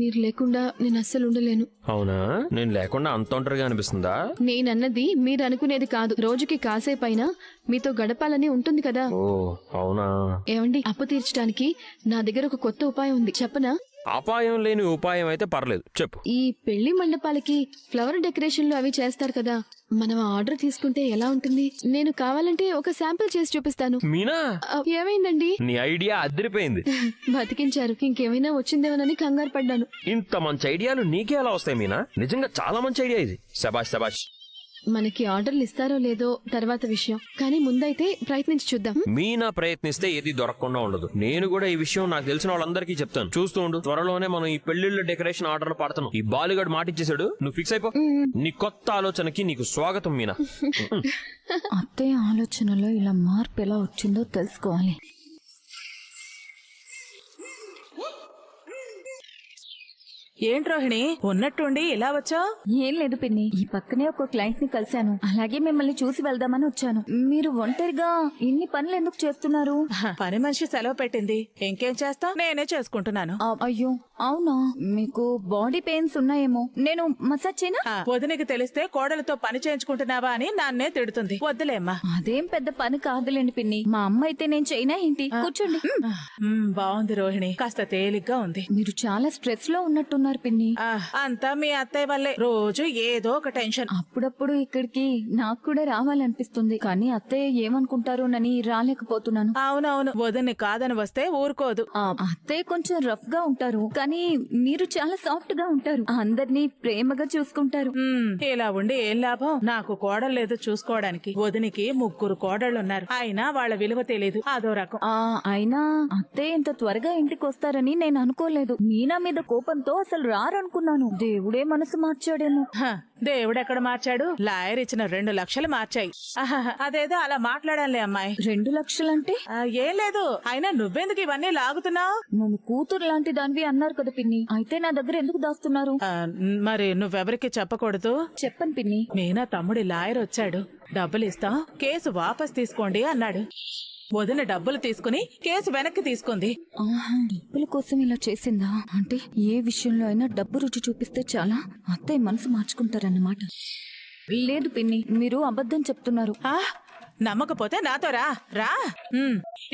మీరు లేకుండా నేను అస్సలు ఉండలేను. అవునా? నేను లేకుండా అంత ఒంటరిగా అనిపిస్తుందా? నేనన్నది మీరు అనుకునేది కాదు. రోజుకి కాసేపైనా మీతో గడపాలని ఉంటుంది కదా. ఓ అవునా? ఏమండి, అప్పు తీర్చడానికి నా దగ్గర ఒక కొత్త ఉపాయం ఉంది, చెప్పనా? అపాయం లేని ఉపాయం అయితే పర్లేదు, చెప్పు. ఈ పెళ్లి మండపాలకి ఫ్లవర్ డెకరేషన్లు అవి చేస్తారు కదా, మనం ఆర్డర్ తీసుకుంటే ఎలా ఉంటుంది? నేను కావాలంటే ఒక శాంపిల్ చేసి చూపిస్తాను. మీనా, ఏమైందండి? నీ ఐడియా అదిరిపోయింది. బతికించారు. ఇంకేమైనా వచ్చిందేమోనని కంగారు పడ్డాను. ఇంత మంచి ఐడియాలు నీకే ఎలా వస్తాయి మీనా? నిజంగా చాలా మంచి ఐడియా ఇది. శబాష్ శబాష్. మనకి ఆర్డర్లు ఇస్తారో లేదో తర్వాత విషయం, కానీ ముందైతే ప్రయత్నించి చూద్దాం. మీనా ప్రయత్నిస్తే ఏది దొరకకుండా ఉండదు. నేను కూడా ఈ విషయం నాకు తెలిసిన వాళ్ళందరికీ చెప్తాను. చూస్తూ ఉండు, త్వరలోనే మనం ఈ పెళ్లిళ్ళ డెకరేషన్ ఆర్డర్ పడతాను. ఈ బాలుగాడు మాటిచ్చేసాడు, నువ్వు ఫిక్స్ అయిపో. నీ కొత్త ఆలోచనకి నీకు స్వాగతం మీనా. అత్తయ్య ఆలోచనలో ఇలా మార్పు ఎలా వచ్చిందో తెలుసుకోవాలి. ఏంటి రోహిణి, ఉన్నట్టుండి ఇలా వచ్చా? ఏం లేదు పిన్ని, ఈ పక్కనే ఒక క్లయింట్ ని కలిశాను. అలాగే మిమ్మల్ని చూసి వెళ్దామని వచ్చాను. మీరు ఒంటరిగా ఇన్ని పనులు ఎందుకు చేస్తున్నారు? పని మనిషి సెలవు పెట్టింది, ఇంకేం చేస్తా, నేనే చేసుకుంటున్నాను. అయ్యో అవునా? మీకు బాడీ పెయిన్స్ ఉన్నాయేమో, నేను మసాజ్ చేయనా? వదినకి తెలిస్తే కోడలతో పని చేయించుకుంటున్నావా అని నాన్నే తిడుతుంది. వద్దులేమ్మా. అదేం పెద్ద పని కాదులేండి పిన్ని, మా అమ్మ అయితే నేను చేయనా ఏంటి? కూర్చోండి. బాగుంది రోహిణి, కాస్త తేలిగ్గా ఉంది. మీరు చాలా స్ట్రెస్ లో ఉన్నట్టున్నారు పిన్ని. అంతా మీ అత్తయ్య వల్లే, రోజు ఏదో ఒక టెన్షన్. అప్పుడప్పుడు ఇక్కడికి నాకు కూడా రావాలనిపిస్తుంది, కానీ అత్తయ్య ఏమనుకుంటారోనని రాలేకపోతున్నాను. అవునవును, వదిన్ని కాదని వస్తే ఊరుకోదు. అత్తయ్య కొంచెం రఫ్ గా ఉంటారు, కానీ మీరు చాలా సాఫ్ట్ గా ఉంటారు. అందరినీ ప్రేమగా చూసుకుంటారు. ఇలా ఉండి ఏం లాభం? నాకు కోడలు లేదు చూసుకోవడానికి. వదినికి 3 కోడళ్లున్నారు, అయినా వాళ్ళ విలువ తెలియదు. అదో రకం. అయినా అత్తయ్య ఇంత త్వరగా ఇంటికి వస్తారని నేను అనుకోలేదు. మీనా మీద కోపంతో అసలు రారనుకున్నాను. దేవుడే మనసు మార్చాడేమో. దేవుడెక్కడ మార్చాడు? లాయర్ ఇచ్చిన 2 లక్షలు మార్చాయి. అదేదో అలా మాట్లాడాలే అమ్మాయి. 2 లక్షలంటే? ఏం లేదు, అయినా నువ్వెందుకు ఇవన్నీ లాగుతున్నావు? నన్ను కూతురు లాంటి దానివి అన్నారు కదా పిన్ని, అయితే నా దగ్గర ఎందుకు దాస్తున్నారు? మరి నువ్వెవరికి చెప్పకూడదు. చెప్పను పిన్ని. మీనా తమ్ముడి లాయర్ వచ్చాడు, డబ్బులు ఇస్తాం, కేసు వాపస్ తీసుకోండి అన్నాడు. వదిన డబ్బులు తీసుకుని కేసు వెనక్కి తీసుకుంది. డబ్బుల కోసం ఇలా చేసిందా? అంటే ఏ విషయంలో అయినా డబ్బు రుచి చూపిస్తే చాలా అత్తయ్య మనసు మార్చుకుంటారన్నమాట. లేదు పిన్ని, మీరు అబద్ధం చెప్తున్నారు. నమ్మకపోతే నాతో రా.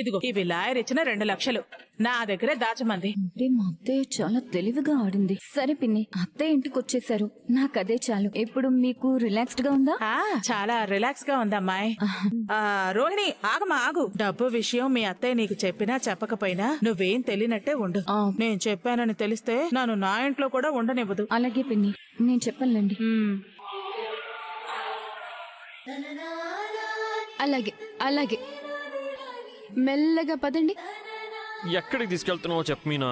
ఇదిగో, ఇవి లాయర్ ఇచ్చిన 2 లక్షలు, నా దగ్గరే దాచమంది. మా అత్తయ్య చాలా తెలివిగా ఆడింది. సరే పిన్ని, అత్తయ్య ఇంటికి వచ్చేసారు, నాకదే చాలు. ఇప్పుడు మీకు రిలాక్స్డ్ గా ఉందా? చాలా రిలాక్స్ గా ఉందమ్మాయి. రోహిణి ఆగమా, ఆగు. డబ్బు విషయం మీ అత్తయ్య నీకు చెప్పినా చెప్పకపోయినా నువ్వేం తెలియనట్టే ఉండు. నేను చెప్పానని తెలిస్తే నన్ను నా ఇంట్లో కూడా ఉండనివ్వదు. అలాగే పిన్ని, నేను చెప్పనులేండి. అలాగే అలాగే, మెల్లగా పదండి. ఎక్కడికి తీసుకెళ్తున్నావో చెప్పు మీనా.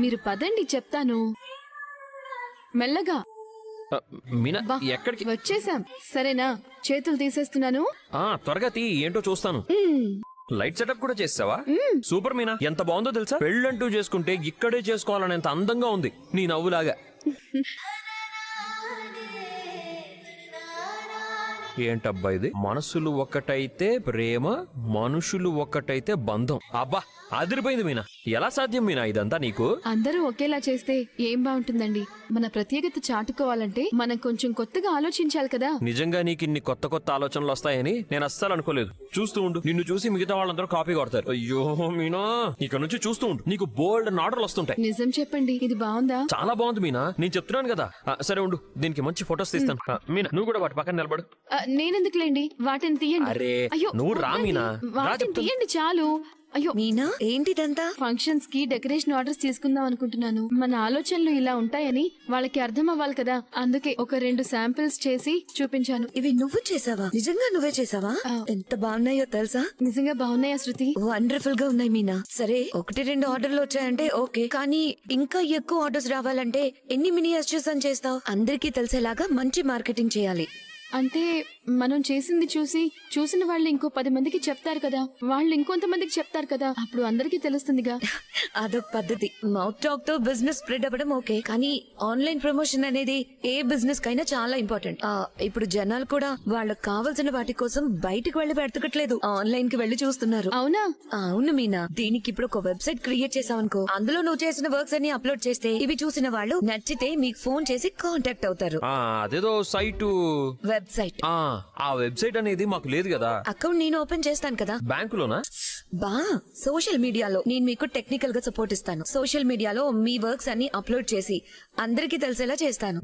మీరు పదండి, చెప్తాను. మెల్లగా. మీనా ఎక్కడికి? వచ్చేసాం, సరేనా? చేతులు తీసేస్తున్నాను. త్వరగా తీ, ఏంటో చూస్తాను. లైట్ సెటప్ కూడా చేసావా? సూపర్ మీనా, ఎంత బాగుందో తెలుసా? పెళ్ళంటూ చేసుకుంటే ఇక్కడే చేసుకోవాలనేంత అందంగా ఉంది నీ నవ్వులాగా. ఏంటబ్బా ఇది? మనసులు ఒక్కటైతే ప్రేమ, మనుషులు ఒక్కటైతే బంధం. అబ్బా అదిరిపోయింది మీనా. ఎలా సాధ్యం మీనా ఇదంతా నీకు? అందరూ ఒకేలా చేస్తే ఏం బాగుంటుందండి? మన ప్రత్యేకత చాటుకోవాలంటే మనం కొంచెం కొత్తగా ఆలోచించాలి కదా. నిజంగా నీకు ఇన్ని కొత్త కొత్త ఆలోచనలు వస్తాయని నేను అస్సలు అనుకోలేదు. చూస్తూ ఉండు, నిన్ను చూసి మిగతా వాళ్ళందరూ కాపీ కొడతారు. అయ్యో మీనా, ఇక నుంచి చూస్తూ ఉండు, నీకు బోల్డ్ ఆర్డర్లు వస్తుంటాయి. నిజం చెప్పండి, ఇది బాగుందా? చాలా బాగుంది మీనా, నేను చెప్తున్నాను కదా. సరే ఉండు, దీనికి మంచి ఫొటోస్ తీస్తాను. మీనా నువ్వు కూడా వాటి పక్కన నిలబడు. నేనెందుకులేండి, వాటిని తీయండి. అరే అయ్యో నువ్వు రా మీనా, వాటిని తీయండి చాలు. అయ్యో మీనా, ఏంటిదంతా? ఫంక్షన్స్ కి డెకరేషన్ ఆర్డర్స్ తీసుకుందాం అనుకుంటున్నాను. మన ఆలోచనలు ఇలా ఉంటాయని వాళ్ళకి అర్థం అవ్వాలి కదా, అందుకే ఒక 2 శాంపిల్స్ చేసి చూపించాను. ఇవి నువ్వు చేసావా? నిజంగా నువ్వే చేసావా? ఎంత బాగున్నాయో తెలుసా? నిజంగా బాగున్నాయా శృతి? వండర్ఫుల్ గా ఉన్నాయి మీనా. సరే, 1-2 ఆర్డర్లు వచ్చాయంటే ఓకే, కానీ ఇంకా ఎక్కువ ఆర్డర్స్ రావాలంటే ఎన్ని మినియేచర్స్ అని చేస్తావు? అందరికీ తెలిసేలాగా మంచి మార్కెటింగ్ చేయాలి. అంటే మనం చేసింది చూసిన వాళ్ళు ఇంకో 10 మందికి చెప్తారు కదా, వాళ్ళు ఇంకొంతమందికి చెప్తారు కదా, అప్పుడు అందరికీ తెలుస్తుందిగా. అదొక పద్ధతి. మౌత్ టాక్ తో బిజినెస్ స్ప్రెడ్ అవ్వడం ఓకే, కానీ ఆన్లైన్ ప్రమోషన్ అనేది ఏ బిజినెస్ కైనా చాలా ఇంపార్టెంట్. ఇప్పుడు జనాలు కూడా వాళ్ళకి కావాల్సిన వాటి కోసం బయటకు వెళ్లి వెతకట్లేదు, ఆన్లైన్ కి వెళ్లి చూస్తున్నారు. అవునా? అవును మీనా, దీనికి ఇప్పుడు ఒక వెబ్సైట్ క్రియేట్ చేసావనుకో, అందులో నువ్వు చేసిన వర్క్స్ అన్ని అప్లోడ్ చేస్తే ఇవి చూసిన వాళ్ళు నచ్చితే మీకు ఫోన్ చేసి కాంటాక్ట్ అవుతారు. అదేదో సైట్ వెబ్సైట్. ఆ వెబ్సైట్ అనేది మాకు లేదు కదా. అకౌంట్ నేను ఓపెన్ చేస్తాను కదా. బ్యాంకులోనా? బా సోషల్ మీడియాలో నేను మీకు టెక్నికల్ గా సపోర్ట్ ఇస్తాను. సోషల్ మీడియాలో మీ వర్క్స్ అన్ని అప్లోడ్ చేసి అందరికీ తెలిసేలా చేస్తాను.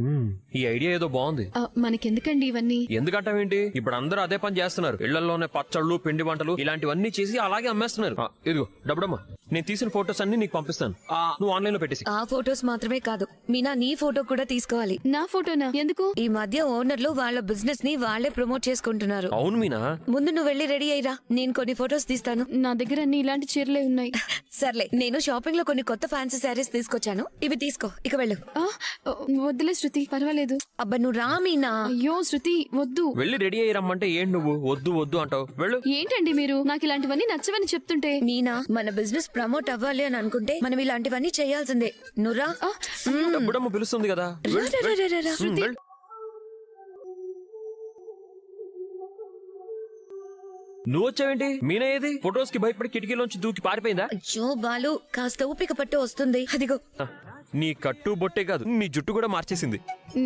ఈ ఐడియా ఏదో బాగుంది. మనకెందుకండి ఇవన్నీ? ఎందుకంటావేంటి, ఇప్పుడు అందరూ అదే పని చేస్తున్నారు. ఇళ్లలోనే పచ్చళ్ళు, పిండి వంటలు ఇలాంటివన్నీ చేసి అలాగే అమ్మేస్తున్నారు. ఇదిగో డబ్బుడమ్మా, నేను తీసిన ఫోటోస్ అన్ని నీకు పంపిస్తాను, నువ్వు ఆన్లైన్ లో పెట్టేసి. ఆ ఫోటోస్ మాత్రమే కాదు మీనా, నీ ఫోటో కూడా తీసుకోవాలి. నా ఫోటోనా? ఎందుకు? ఈ మధ్య ఓనర్లు వాళ్ళ బిజినెస్ ని వాళ్ళే ప్రమోట్ చేసుకుంటున్నారు. అవును మీనా. ముందు నువ్వు వెళ్ళి రెడీ అయ్యిరా, నేను కొన్ని ఫోటోస్ తీస్తాను. నా దగ్గర అన్ని ఇలాంటి చీరలే ఉన్నాయి. సర్లే, నేను షాపింగ్ లో కొన్ని కొత్త ఫ్యాన్సీ శారీస్ తీసుకొచ్చాను, ఇవి తీసుకో. ఇక వెళ్ళు. వద్దులే శృతి, పర్వాలేదు. అబ్బా నువ్వు రా మీనా. అయ్యో శృతి, వద్దు. వెళ్ళి రెడీ అయ్యి రమ్మంటే ఏంటి నువ్వు వద్దు వద్దు అంటావు? వెళ్ళు. ఏంటండి మీరు నాకు ఇలాంటివన్నీ నచ్చవని చెప్తుంటే? మీనా, మన బిజినెస్ ప్రమోట్ అవ్వాలి అని అనుకుంటే మనం ఇలాంటివన్నీ చేయాల్సిందే. నువ్వురా. డబ్బుడమ్మ పిలుస్తుంది కదా. వెళ్ళు. నువ్వు వచ్చావేంటి? మీనా ఏది? ఫొటోస్ కి భయపడి కిటికీలోంచి దూకి పారిపోయిందా? అయ్యో బాలు, కాస్త ఓపిక పట్టు, వస్తుంది. అదిగో. నీ కట్టు బొట్టే కాదు, నీ జుట్టు కూడా మార్చేసింది.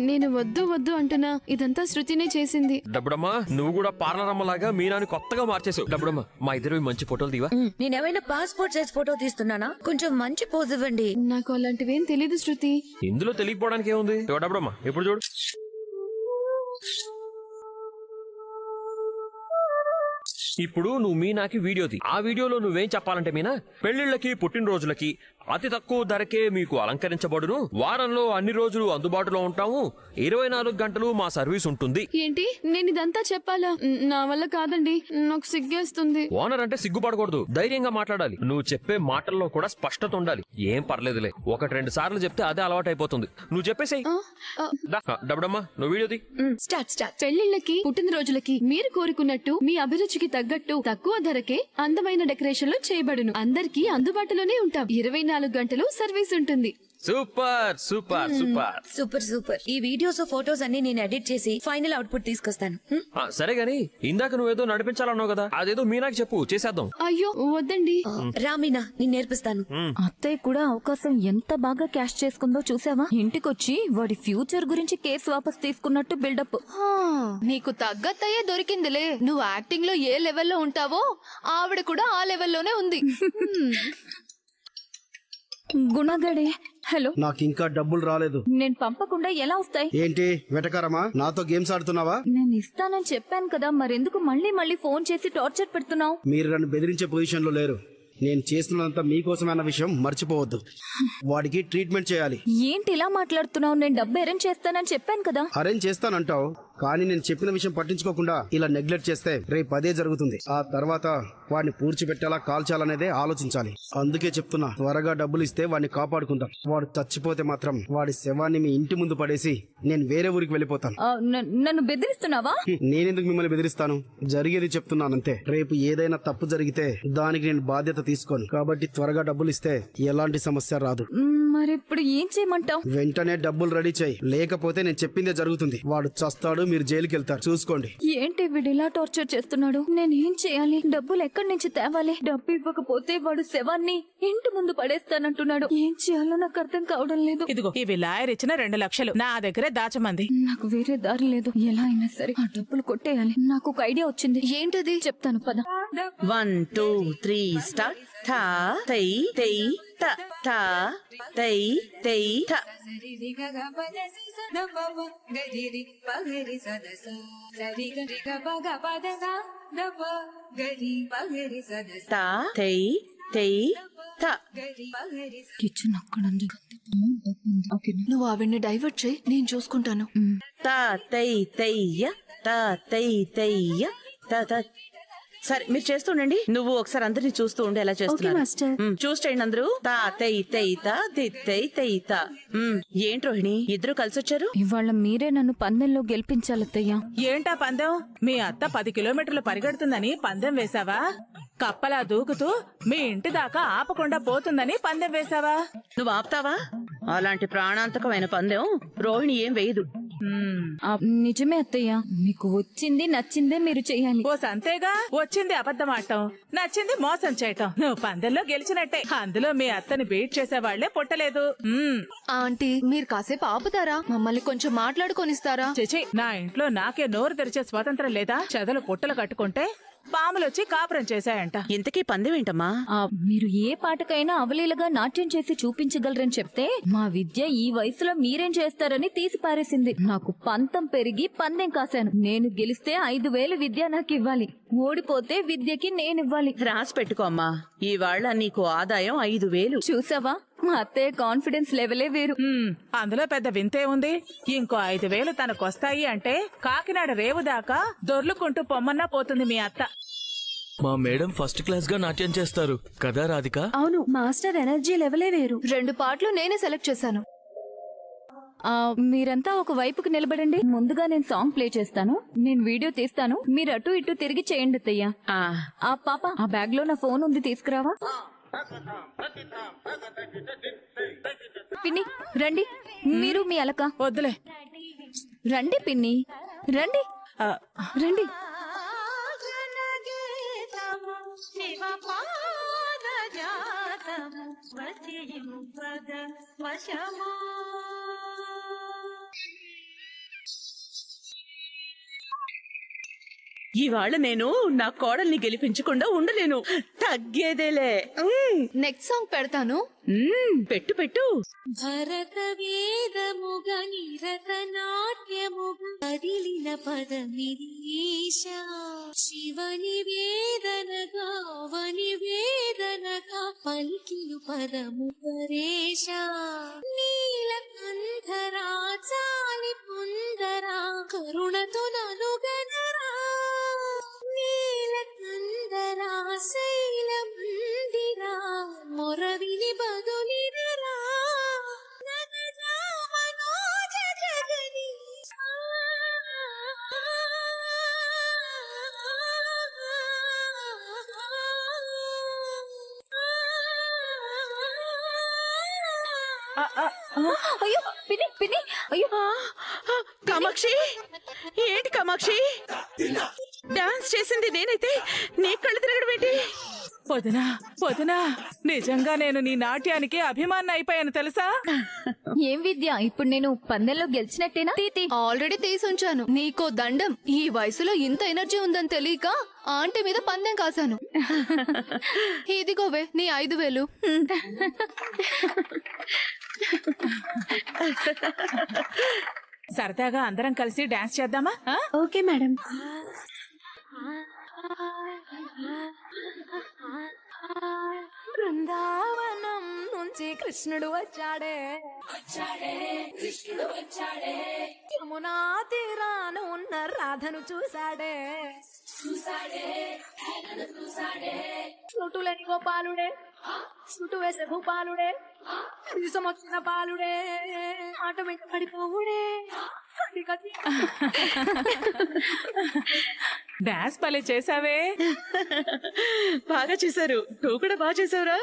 నేను వద్దు వద్దు అంటున్నా, ఇదంతా శృతినే చేసింది. డబ్బుడమ్మా, నువ్వు కూడా పార్లర్ అమ్మలాగా మీనాని కొత్తగా మార్చేసావు. డబ్బుడమ్మా, మా ఇద్దరు మంచి ఫోటోలు దివా. నేనేమైనా పాస్పోర్ట్ సైజ్ ఫోటో తీస్తున్నానా? కొంచెం మంచి పోజ్ ఇవ్వండి. నాకు అలాంటివేం తెలీదు శృతి. ఇందులో తెలియకపోవడానికి ఏముంది? డబ్బుడమ్మా, ఎప్పుడు చూడు. ఇప్పుడు నువ్వు మీనాకి వీడియో తీ. ఆ వీడియోలో నువ్వేం చెప్పాలంటే, మీనా పెళ్లిళ్ళకి, పుట్టినరోజులకి అతి తక్కువ ధరకే మీకు అలంకరించబడును, వారంలో అన్ని రోజులు అందుబాటులో ఉంటాము, 24 గంటలు మా సర్వీస్ ఉంటుంది. ఏంటి? నేను ఇదంతా చెప్పాలా? నా వల్ల కాదండి, నాకు సిగ్గేస్తుంది. ఓనర్ అంటే సిగ్గుపడకూడదు, ధైర్యంగా మాట్లాడాలి. నువ్వు చెప్పే మాటల్లో కూడా స్పష్టత ఉండాలి. ఏం పర్లేదులే, 1-2 సార్లు చెప్తే అదే అలవాటు అయిపోతుంది. నువ్వు చెప్పేసేయ్. డబ్బుడమ్మా, నువ్వు వీడియో తీ. స్టార్ట్. పెళ్లిళ్ళకి, పుట్టినరోజులకి మీరు కోరుకున్నట్టు మీ అభిరుచికి తగ్గట్టు తక్కువ ధరకే అందమైన డెకరేషన్లు చేయబడును. అందరికీ అందుబాటులోనే ఉంటాం. 24 గంటలు సర్వీస్ ఉంటుంది. Super super super super super. ఈ వీడియోస్ ఫోటోస్ అన్ని నేను ఎడిట్ చేసి ఫైనల్ అవుట్పుట్ తీసుకొస్తాను. సరే గాని, ఇందాక నువ్వేదో నడిపించాలన్నావు కదా, అదేదో మీనాకి చెప్పు, చేసేద్దాం. అయ్యో వద్దండి. రామీనా, నేను నేర్పిస్తాను. అత్తయ్య కూడా అవకాశం ఎంత బాగా క్యాష్ చేసుకుందో చూసావా? ఇంటికొచ్చి వాడి ఫ్యూచర్ గురించి కేసు వాపస్ తీసుకున్నట్టు బిల్డప్. నీకు తగ్గత్తయ్యే దొరికిందిలే. నువ్వు యాక్టింగ్ లో ఏ లెవెల్లో ఉంటావో ఆవిడ కూడా ఆ లెవెల్లోనే ఉంది. గుణగడే. హలో, నాకు ఇంకా డబ్బులు రాలేదు. నేను పంపకుండా ఎలా వస్తాయి? ఏంటి వెటకారమా? నాతో గేమ్స్ ఆడుతున్నావా? నేను ఇస్తానని చెప్పాను కదా, మరెందుకు మళ్ళీ ఫోన్ చేసి టార్చర్ పెడుతున్నావు? మీరు నన్ను బెదిరించే పొజిషన్ లో లేరు. నేను చేస్తున్నంతా మీకోసమైన విషయం మర్చిపోవద్దు. వాడికి ట్రీట్మెంట్ చేయాలి. ఏంటి ఇలా మాట్లాడుతున్నావు? నేను డబ్బు అరేంజ్ చేస్తానని చెప్పాను కదా. అరేంజ్ చేస్తానంటావు, కానీ నేను చెప్పిన విషయం పట్టించుకోకుండా ఇలా నెగ్లెక్ట్ చేస్తే రేపు అదే జరుగుతుంది. ఆ తర్వాత వాడిని పూడ్చిపెట్టేలా కాల్చాలనేదే ఆలోచించాలి. అందుకే చెప్తున్నా, త్వరగా డబ్బులు ఇస్తే వాడిని కాపాడుకుందాం. వాడు చచ్చిపోతే మాత్రం వాడి శవాన్ని మీ ఇంటి ముందు పడేసి నేను వేరే ఊరికి వెళ్ళిపోతాను. నన్ను బెదిరిస్తున్నావా? నేనెందుకు మిమ్మల్ని బెదిరిస్తాను? జరిగేది చెప్తున్నానంతే. రేపు ఏదైనా తప్పు జరిగితే దానికి నేను బాధ్యత తీసుకోను. కాబట్టి త్వరగా డబ్బులు ఇస్తే ఎలాంటి సమస్య రాదు. మరి ఇప్పుడు ఏం చేయమంటావు? వెంటనే డబ్బులు రెడీ చేయి, లేకపోతే నేను చెప్పిందే జరుగుతుంది. వాడు చస్తాడు, మీరు జైలుకి వెళ్తారు. చూసుకోండి. ఏంటి వీడు ఇలా టార్చర్ చేస్తున్నాడు? నేనేం చేయాలి? డబ్బులు ఎక్కడి నుంచి తేవాలి? డబ్బు ఇవ్వకపోతే వాడు శవాన్ని ఇంటి ముందు పడేస్తానంటున్నాడు. ఏం చేయాలో నాకు అర్థం కావడం లేదు. ఇదిగో ఇవి లాయర్ ఇచ్చిన 2 లక్షలు నా దగ్గరే దాచమంది. నాకు వేరే దారి లేదు. ఎలా అయినా సరే ఆ డబ్బులు కొట్టేయాలి. నాకు ఒక ఐడియా వచ్చింది. ఏంటది? చెప్తాను పద. 1 2 3 స్టార్ట్. థా తై తై త థా తై తై థ. తా తై తై థ. కిచెన్ అక్కడ ఉంది. నువ్వు ఆవిడ్ని డైవర్ట్ చేయి, నేను చూసుకుంటాను. తా తై తయ్య తా తై తయ్య త త సరే మీరు చేస్తుండండి. నువ్వు ఒకసారి అందరినీ చూస్తూ ఉండి ఎలా చేస్తున్నారు. చూసేయండి అందరూ. ఏంటి రోహిణి ఇద్దరు కలిసి వచ్చారు? ఇవాళ మీరే నన్ను పందెంలో గెలిపించాలత్తయ్యా. ఏంటా పందెం? మీ అత్త 10 కిలోమీటర్లు పరిగెడుతుందని పందెం వేశావా? కప్పలా దూకుతూ మీ ఇంటి దాకా ఆపకుండా పోతుందని పందెం వేశావా? నువ్వు ఆపుతావా? అలాంటి ప్రాణాంతకమైన పందెం రోహిణి ఏం వేయదు. నిజమే అత్తయ్య, మీకు వచ్చింది నచ్చిందే మీరు చెయ్యాలి. ఓ సంతేగా, వచ్చింది అబద్ధం ఆడటం, నచ్చింది మోసం చేయటం. నువ్వు పందెంలో గెలిచినట్టే. అందులో మీ అత్తని బీట్ చేసేవాళ్లే పుట్టలేదు. ఆంటీ మీరు కాసేపు ఆపుతారా? మమ్మల్ని కొంచెం మాట్లాడుకొనిస్తారా? చిచి, నా ఇంట్లో నాకే నోరు తెరిచే స్వాతంత్రం లేదా? చెదలు పుట్టలు కట్టుకుంటే పాములొచ్చి కాపురం చేశాయంట. ఇంతకీ పందెం ఏంటమ్మా? మీరు ఏ పాటకైనా అవలీలగా నాట్యం చేసి చూపించగలరని చెప్తే మా విద్య ఈ వయసులో మీరేం చేస్తారని తీసి పారేసింది. నాకు పంతం పెరిగి పందెం కాశాను. నేను గెలిస్తే 5,000 విద్య నాకు ఇవ్వాలి, ఓడిపోతే విద్యకి నేనివ్వాలి. రాసి పెట్టుకో అమ్మా, ఇవాళ నీకు ఆదాయం 5,000. చూసావా, మా అత్తయ్య కాన్ఫిడెన్స్ లెవెలే వేరు. అందులో పెద్ద వింతే ఉంది. ఇంకో 5,000 తనకొస్తాయి అంటే కాకినాడ రేవు దాకా దొర్లుకుంటూ పొమ్మన్నా పోతుంది మీ అత్త. మా మేడం ఫస్ట్ క్లాస్ గా నాట్యం చేస్తారు కదా రాధిక? అవును, మాస్టర్ ఎనర్జీ లెవెలే వేరు. 2 పాటలు నేనే సెలెక్ట్ చేశాను. మీరంతా ఒక వైపుకి నిలబడండి. ముందుగా నేను సాంగ్ ప్లే చేస్తాను, నేను వీడియో తీస్తాను, మీరు అటు ఇటు తిరిగి చేయండి అత్తయ్య. పాప, ఆ బ్యాగ్ లో నా ఫోన్ ఉంది, తీసుకురావా? పిన్ని రండి, మీరు మీ అలక. వద్దులే, రండి పిన్ని, రండి రండి. ఇవాళ నేను నా కోడల్ని గెలిపించకుండా ఉండలేను. తగ్గేదేలే. నెక్స్ట్ సాంగ్ పెడతాను. పెట్టు పెట్టు. భరత వేదముగ నిరత నాట్యముగ కదిలిన పదమిదీశ శివని వేదనగా అవని వేదనగా పలికిను పదము పరేశ నీలకంధరా చాలి పొందరా కరుణతో ననుగనరా నీలకంధరా శైల మందిరా మొరవిని బదులినరా నగజా మనోజ జగని అయ్యో పిన్ని, పిన్ని, అయ్యో. కామాక్షి, ఏంటి కామాక్షి? డాన్స్ చేసింది నేనైతే నీ కళ్ళు తిరగడం ఏంటి? వదినా వదినా, నిజంగా నేను నీ నాట్యానికి అభిమాని అయిపోయాను తెలుసా? ఏం విద్య, ఇప్పుడు నేను పందెంలో గెలిచినట్టేనా? తీతి ఆల్రెడీ తీసి ఉంచాను. నీకో దండం. ఈ వయసులో ఇంత ఎనర్జీ ఉందని తెలియక ఆంటీ మీద పందెం కాశాను. ఇదిగోవే నీ 5,000. సరదాగా అందరం కలిసి డాన్స్ చేద్దామా? Okay madam. బృందావనం నుంచి కృష్ణుడు వచ్చాడే, యమునా తీరాన ఉన్న రాధను చూశాడే, చుట్టులేని గోపాలుడే, చుట్టు వేసే భూపాలుడే, విషమొచ్చిన పాలుడే, ఆట వెంట పడిపోవుడే. డాన్స్ భలే చేసావే. బాగా చేశారు. నువ్వు కూడా బాగా చేసావురా.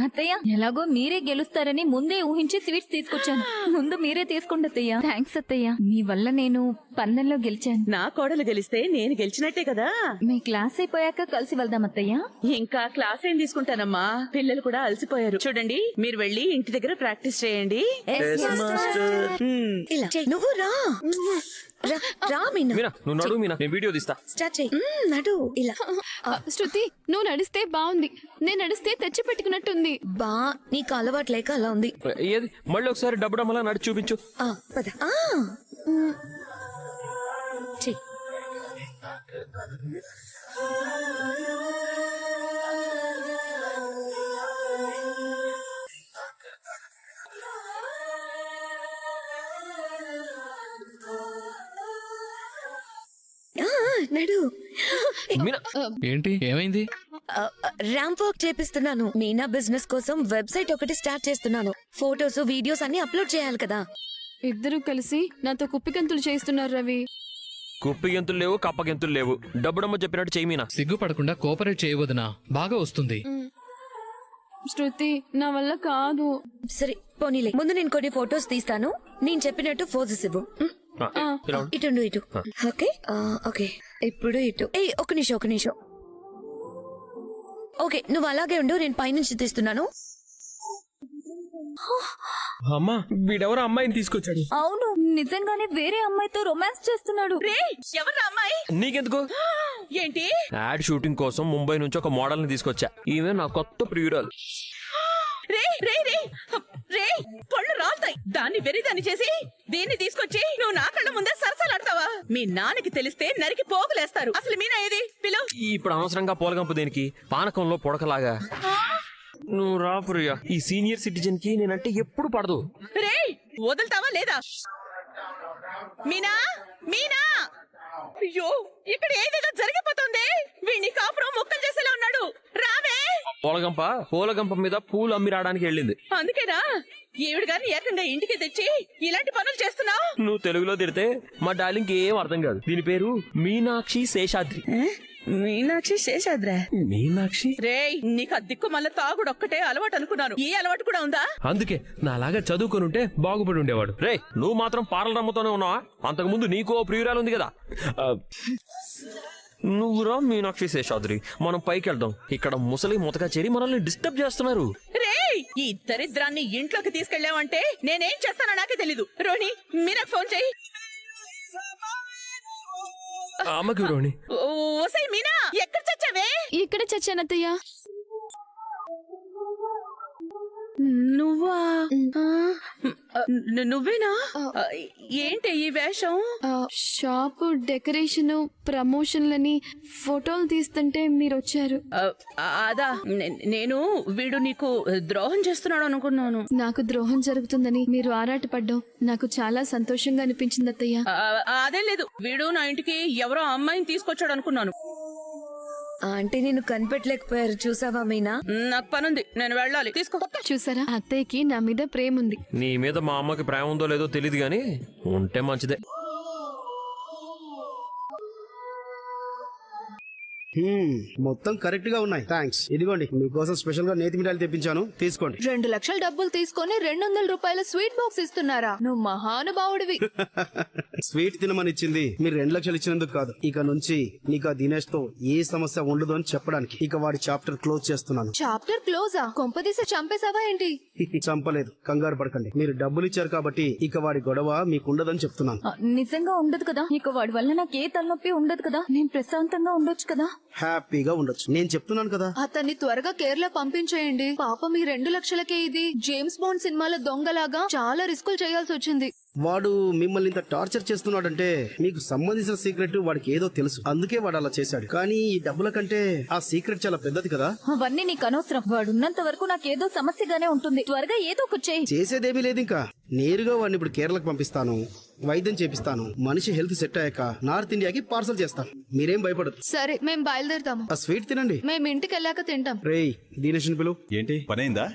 అత్తయ్య, ఎలాగో మీరే గెలుస్తారని ముందే ఊహించి స్వీట్స్ తీసుకొచ్చాను. ముందు మీరే తీసుకోండి అత్తయ్య. థ్యాంక్స్ అత్తయ్య, మీ వల్ల నేను పందెంలో గెలిచాను. నా కోడలు గెలిస్తే నేను గెలిచినట్టే కదా. మీ క్లాస్ అయిపోయాక కలిసి వెళ్దాం అత్తయ్య. ఇంకా క్లాస్ ఏం తీసుకుంటానమ్మా, పిల్లలు కూడా అలసిపోయారు. చూడండి, మీరు వెళ్ళి ఇంటి దగ్గర ప్రాక్టీస్ చేయండి. ఇలా నువ్వు రా రా మీనా. మీనా నువ్వు నడు. మీనా నేను వీడియో తీస్తా. స్టార్ట్ చేయి. నడు ఇలా. శృతి, నువ్వు నడిస్తే బాగుంది, నేను నడిస్తే తెచ్చి పెట్టుకున్నట్టుంది. బా నీకు అలవాటు లేక అలా ఉంది. ఏది మళ్ళీ ఒకసారి డబ్బు డమ్మలా నడిచి చూపించు. పద. చెయ్యి. నడు. మీనా ఏంటి ఏమైంది? ర్యాంప్ వర్క్ చేపిస్తున్నాను. మీనా బిజినెస్ కోసం వెబ్సైట్ ఒకటి స్టార్ట్ చేస్తున్నాను. ఫోటోస్ వీడియోస్ అన్ని అప్లోడ్ చేయాలి కదా. ఇద్దరు కలిసి నాతో కుప్పికంతులు చేస్తున్నారు రవి. కుప్పి గెంతులు లేవు, కప్ప గెంతులు లేవు. డబ్బుడమ్మ చెప్పినట్టు చెయ్యి మీనా. సిగ్గుపడకుండా కోఆపరేట్ చేయవద్దునా, బాగా వస్తుంది. శృతి నా వల్ల కాదు. సరే పోనీలే, ముందు నేను కొన్ని ఫోటోస్ తీస్తాను. నేను చెప్పినట్టు ఫోజెస్ ఇవ్వు. ఇలా ఉండు. ఇటు ఇటు. ఓకే ఓకే, ఇప్పుడు ఇటు. ఒక నిమిషం. ఓకే, నువ్వు అలాగే ఉండు, నేను పైనుంచి తీస్తున్నాను. అమ్మా వీడెవరో అమ్మాయిని తీసుకొచ్చాడు. అవును, నిజంగానే వేరే అమ్మాయితో రొమాన్స్ చేస్తున్నాడు. ఎవరు అమ్మాయి? నీకెందుకు? ఏంటి? యాడ్ షూటింగ్ కోసం ముంబై నుంచి ఒక మోడల్ ని తీసుకొచ్చా. ఈమె నా కొత్త ప్రియురాలు. రే పళ్ళు రాలుతాయి. దాన్ని వెరిదాన్ని చేసి దీన్ని తీసుకొచ్చి నువ్వు నా కళ్ళ ముందే సరసలాడతావా? మీ నాన్నకి తెలిస్తే నరికి పోగులేస్తారు. అసలు మీనా ఏది? పిలువు. ఇప్పుడు అనవసరంగా పోలగంపు దేనికి? పానకంలో పొడకలాగా. నువ్వు రా ప్రియా. ఈ సీనియర్ సిటిజన్ కి నేనంటే ఎప్పుడు పడదు. రే వదులుతావా లేదా? మీనా మీనా, అయ్యో ఇక్కడ ఏదేదో జరిగిపోతుంది. వీడిని కాపురం ముక్కలు చేసేలా ఉన్నాడు. రావే. పోలగంప మీద పూలు అమ్మి రావడానికి వెళ్ళింది. అందుకేనా ఈవిడ గారిని ఏకంగా ఇంటికి తెచ్చి ఇలాంటి పనులు చేస్తున్నావు? నువ్వు తెలుగులో తిడితే మా డార్లింగ్ ఏం అర్థం కాదు. దీని పేరు మీనాక్షి శేషాద్రి. మీనాక్షి శేషాద్రా? మీనాక్షి? రే నీకు ఆ దిక్కు మళ్ళా తాగుడు ఒక్కటే అలవాటు అనుకున్నాను. ఈ అలవాటు కూడా ఉందా? అందుకే నాలాగా చదువుకొని ఉంటే బాగుపడి ఉండేవాడు. రే నువ్వు మాత్రం పాటలు రమ్ముతూనే ఉన్నావా? అంతకు ముందు నీకో ప్రియురాలు ఉంది కదా. నువ్వురా మీనాక్షి శేషాద్రి, మనం పైకి వెళ్దాం. ఇక్కడ ముసలి ముతక చేరి మనల్ని డిస్టర్బ్ చేస్తున్నారు. రే ఈ దరిద్రాన్ని ఇంట్లోకి తీసుకెళ్లావంటే నేనేం చేస్తానో నాకే తెలీదు. రోహిణి మీనాకు ఫోన్ చెయ్యి. అమ్మకి రోహిణి. ఓసై మీనా, ఎక్కడ చచ్చావే? ఇక్కడ చచ్చానత్తయ్య. నువ్వా? నువ్వేనా? ఏంటి ఈ వేషం? షాపు డెకరేషన్ ప్రమోషన్లని ఫోటోలు తీస్తుంటే మీరు వచ్చారు. అదా, నేను వీడు నీకు ద్రోహం చేస్తున్నాడు అనుకున్నాను. నాకు ద్రోహం జరుగుతుందని మీరు ఆరాటపడ్డాం నాకు చాలా సంతోషంగా అనిపించింది అత్తయ్య. అదేం లేదు, వీడు నా ఇంటికి ఎవరో అమ్మాయిని తీసుకొచ్చాడు అనుకున్నాను. అంటే నేను కనిపెట్టలేకపోయారు. చూసావా మీనా? నాకు పనుంది, నేను వెళ్ళాలి. తీసుకో. చూసారా, అత్తయ్యకి నా మీద ప్రేమ ఉంది. నీ మీద మా అమ్మకి ప్రేమ ఉందో లేదో తెలియదు గాని ఉంటే మంచిదే. మొత్తం కరెక్ట్ గా ఉన్నాయి. థ్యాంక్స్. ఇదిగోండి మీకోసం స్పెషల్ గా నేతి మిఠాయిలు తెప్పించాను, తీసుకోండి. 2 లక్షల డబ్బులు తీసుకొని 200 రూపాయల స్వీట్ బాక్స్ ఇస్తున్నారా? నువ్వు మహానుభావుడివి. స్వీట్ తినమని ఇచ్చింది మీరు 2 లక్షలు ఇచ్చినందుకు కాదు. ఇక నుంచి నీకు ఆ దినేష్ తో ఏ సమస్య ఉండదు అని చెప్పడానికి. ఇక వాడి చాప్టర్ క్లోజ్ చేస్తున్నాను. చాప్టర్ క్లోజా? కొంపదీసి చంపేసావా ఏంటి? చంపలేదు, కంగారు పడకండి. మీరు డబ్బులు ఇచ్చారు కాబట్టి ఇక వాడి గొడవ మీకు ఉండదని చెప్తున్నాను. నిజంగా ఉండదు కదా? ఇక వాడి వల్ల నాకు ఏ తలనొప్పి ఉండదు కదా? నేను ప్రశాంతంగా ఉండొచ్చు కదా? హ్యాపీగా ఉండొచ్చు. నేను చెప్తున్నాను కదా. అతన్ని త్వరగా కేరళ పంపించేయండి. పాపం ఈ 2 లక్షలకే ఇది జేమ్స్ బాండ్ సినిమాలో దొంగలాగా చాలా రిస్కులు చేయాల్సి వచ్చింది. వాడు మిమ్మల్ని ఇంత టార్చర్ చేస్తున్నాడంటే మీకు సంబంధించిన సీక్రెట్ వాడికి ఏదో తెలుసు. అందుకే వాడు అలా చేశాడు. కానీ ఈ డబ్బుల కంటే ఆ సీక్రెట్ చాలా పెద్దది కదా. అవన్నీ నీకు అనవసరం. వాడు ఉన్నంత వరకు నాకేదో సమస్యగానే ఉంటుంది. త్వరగా ఏదో ఒకటి చేయి. చేసేదేమీ లేదు. ఇంకా నేరుగా వాడిని ఇప్పుడు కేరళకు పంపిస్తాను, వైద్యం చేపిస్తాను. మనిషి హెల్త్ సెట్ అయ్యాక నార్త్ ఇండియాకి పార్సల్ చేస్తాను. మీరేం భయపడదు. సరే, మేము బయలుదేరుతాము. ఆ స్వీట్ తినండి. మేము ఇంటికి వెళ్ళాక తింటాం. రేయ్ దీనేష్ పిలు. ఏంటి పనైందా?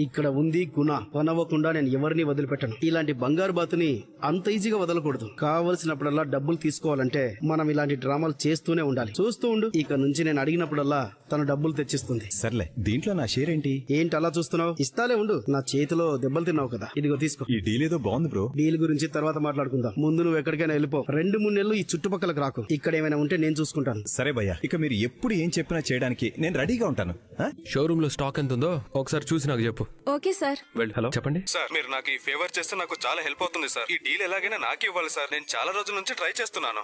ఇక్కడ ఉంది గుణ. పనవ్వకుండా నేను ఎవరిని వదిలిపెట్టను. ఇలాంటి బంగారు బాతుని అంత ఈజీగా వదలకూడదు. కావలసినప్పుడల్లా డబ్బులు తీసుకోవాలంటే మనం ఇలాంటి డ్రామాలు చేస్తూనే ఉండాలి. చూస్తూ ఉండు. ఇక నుంచి నేను అడిగినప్పుడల్లా తన డబ్బులు తెచ్చిస్తుంది. సర్లే, దీంట్లో నా షేర్ ఏంటి? ఏంటి అలా చూస్తున్నావు? ఇస్తాలే ఉండు. నా చేతిలో దెబ్బలు తిన్నావు కదా, ఇదిగో తీసుకో. ఈ డీల్ ఏదో బాగుంది బ్రో. డీల్ గురించి తర్వాత మాట్లాడుకుందాం. ముందు నువ్వు ఎక్కడికైనా వెళ్ళిపో. 2-3 నెలలు ఈ చుట్టుపక్కలకు రాకు. ఇక్కడ ఏమైనా ఉంటే నేను చూసుకుంటాను. సరే భయ్యా, ఇక మీరు ఎప్పుడు ఏం చెప్పినా చేయడానికి నేను రెడీగా ఉంటాను. షోరూమ్ లో స్టాక్ ఎంత ఉందో ఒకసారి చూసి నాకు చెప్పు. Okay sir. హలో చెప్పండి సార్. మీరు నాకు ఈ ఫేవర్ చేస్తే నాకు చాలా హెల్ప్ అవుతుంది సార్. ఈ డీల్ ఎలాగైనా నాకు ఇవ్వాలి సార్. నేను చాలా రోజుల నుంచి ట్రై చేస్తున్నాను.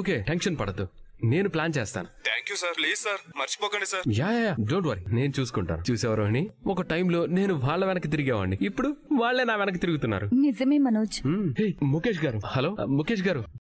ఓకే టెన్షన్ పడద్దు, నేను ప్లాన్ చేస్తాను. Thank you sir. Please sir, మర్చిపోకండి సార్. యా డోంట్ వరీ, నేను చూసుకుంటాను. చూసేవారు రోహిణి, ఒక టైంలో నేను వాళ్ళ వెనక్కి తిరిగేవాడిని. ఇప్పుడు వాళ్ళే నా వెనక్కి తిరుగుతున్నారు. నిజమే మనోజ్. ముఖేష్ గారు. హలో ముఖేష్ గారు,